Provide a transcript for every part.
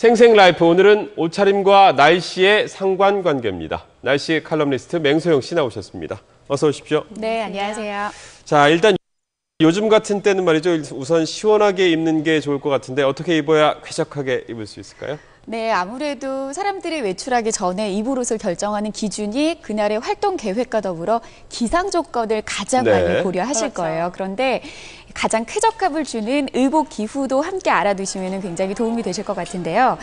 생생라이프 오늘은 옷차림과 날씨의 상관관계입니다. 날씨 칼럼니스트 맹소영 씨 나오셨습니다. 어서 오십시오. 네, 안녕하세요. 자, 일단 요즘 같은 때는 말이죠. 우선 시원하게 입는 게 좋을 것 같은데 어떻게 입어야 쾌적하게 입을 수 있을까요? 네, 아무래도 사람들이 외출하기 전에 입을 옷을 결정하는 기준이 그날의 활동 계획과 더불어 기상 조건을 가장 많이 고려하실 거예요. 그런데 가장 쾌적함을 주는 의복 기후도 함께 알아두시면 굉장히 도움이 되실 것 같은데요.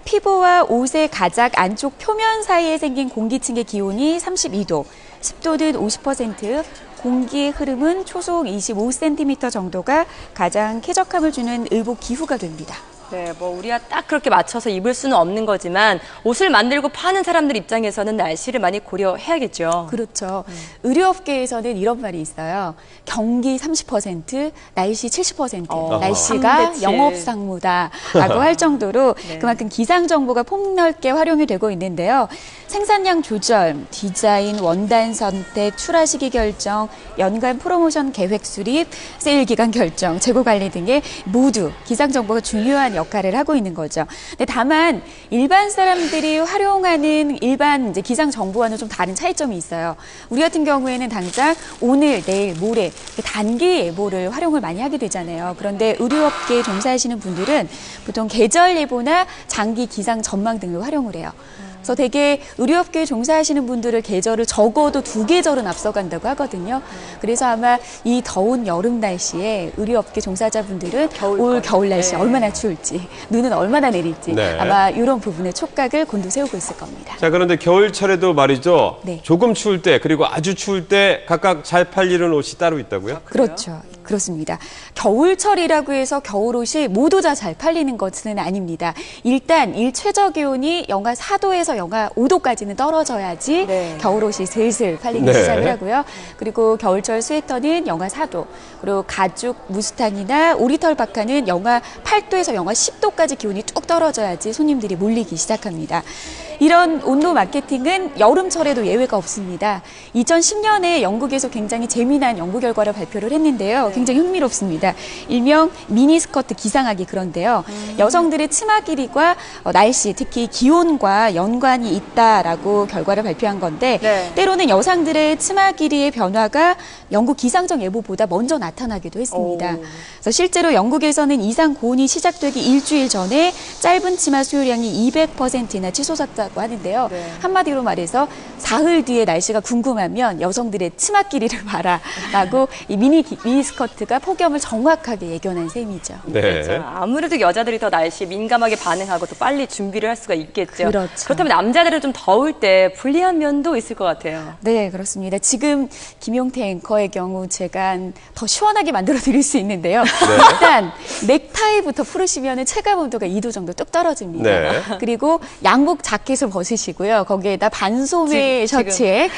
피부와 옷의 가작 안쪽 표면 사이에 생긴 공기층의 기온이 32도, 습도는 50%, 공기의 흐름은 초속 25cm 정도가 가장 쾌적함을 주는 의복 기후가 됩니다. 네, 우리가 딱 그렇게 맞춰서 입을 수는 없는 거지만 옷을 만들고 파는 사람들 입장에서는 날씨를 많이 고려해야겠죠. 그렇죠. 의류업계에서는 이런 말이 있어요. 경기 30%, 날씨 70%, 날씨가 영업상무다라고 할 정도로 그만큼 기상정보가 폭넓게 활용이 되고 있는데요. 생산량 조절, 디자인, 원단 선택, 출하 시기 결정, 연간 프로모션 계획 수립, 세일 기간 결정, 재고 관리 등의 모두 기상정보가 중요한 역할을 하고 있는 거죠. 근데 다만 일반 사람들이 활용하는 일반 기상 정보와는 좀 다른 차이점이 있어요. 우리 같은 경우에는 당장 오늘, 내일, 모레 단기 예보를 활용을 많이 하게 되잖아요. 그런데 의류업계에 종사하시는 분들은 보통 계절 예보나 장기 기상 전망 등을 활용을 해요. 그래서 되게 의류업계에 종사하시는 분들을 계절을 적어도 2계절은 앞서간다고 하거든요. 그래서 아마 이 더운 여름 날씨에 의류업계 종사자분들은 올 겨울 날씨 얼마나 추울지, 눈은 얼마나 내릴지 아마 이런 부분에 촉각을 곤두세우고 있을 겁니다. 자, 그런데 겨울철에도 말이죠. 조금 추울 때 그리고 아주 추울 때 각각 잘 팔리는 옷이 따로 있다고요? 그렇죠. 그렇습니다. 겨울철이라고 해서 겨울옷이 모두 다 잘 팔리는 것은 아닙니다. 일단 최저 기온이 영하 4도에서 영하 5도까지는 떨어져야지 겨울옷이 슬슬 팔리기 시작을 하고요. 그리고 겨울철 스웨터는 영하 4도, 그리고 가죽 무스탕이나 오리털 파카는 영하 8도에서 영하 10도까지 기온이 뚝 떨어져야지 손님들이 몰리기 시작합니다. 이런 온도 마케팅은 여름철에도 예외가 없습니다. 2010년에 영국에서 굉장히 재미난 연구 결과를 발표를 했는데요. 굉장히 흥미롭습니다. 일명 미니스커트 기상하기 그런데요. 여성들의 치마 길이가 날씨, 특히 기온과 연관이 있다라고 결과를 발표한 건데 때로는 여성들의 치마 길이의 변화가 영국 기상청 예보보다 먼저 나타나기도 했습니다. 그래서 실제로 영국에서는 이상 고온이 시작되기 일주일 전에 짧은 치마 수요량이 200%나 치솟았다고 하는데요. 한마디로 말해서 사흘 뒤에 날씨가 궁금하면 여성들의 치마 길이를 봐라라고 이 미니스커트가 폭염을 정확하게 예견한 셈이죠. 그렇죠. 아무래도 여자들이 더 날씨에 민감하게 반응하고 또 빨리 준비를 할 수가 있겠죠. 그렇다면 남자들은 좀 더울 때 불리한 면도 있을 것 같아요. 네, 그렇습니다. 지금 김용태 앵커의 경우 제가 더 시원하게 만들어 드릴 수 있는데요. 일단 넥타이부터 풀으시면 체감 온도가 2도 정도 뚝 떨어집니다. 그리고 양복 자켓을 벗으시고요. 거기에다 반소매 셔츠에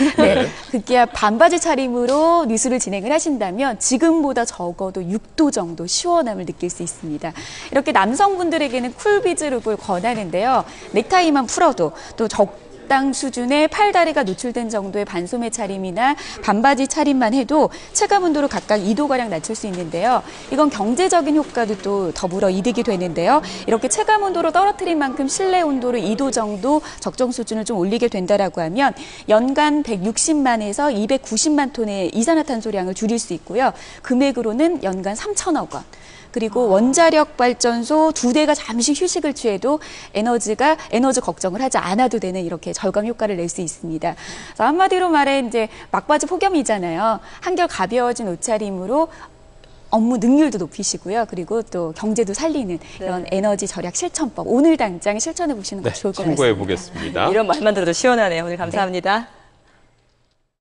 급기야 반바지 차림으로 뉴스를 진행을 하신다면 지금보다 적어도 6도 정도 시원함을 느낄 수 있습니다. 이렇게 남성분들에게는 쿨비즈 룩을 권하는데요. 넥타이만 풀어도 또 적당 수준의 팔다리가 노출된 정도의 반소매 차림이나 반바지 차림만 해도 체감 온도를 각각 2도가량 낮출 수 있는데요. 이건 경제적인 효과도 또 더불어 이득이 되는데요. 이렇게 체감 온도를 떨어뜨린 만큼 실내 온도를 2도 정도 적정 수준을 좀 올리게 된다라고 하면 연간 160만에서 290만 톤의 이산화탄소량을 줄일 수 있고요. 금액으로는 연간 3천억 원. 그리고 원자력 발전소 2대가 잠시 휴식을 취해도 에너지 걱정을 하지 않아도 되는 이렇게 절감 효과를 낼 수 있습니다. 그래서 한마디로 말해 막바지 폭염이잖아요. 한결 가벼워진 옷차림으로 업무 능률도 높이시고요. 그리고 또 경제도 살리는 이런 에너지 절약 실천법 오늘 당장 실천해 보시는 거 좋을 것 같습니다. 참고해 보겠습니다. 이런 말만 들어도 시원하네요. 오늘 감사합니다.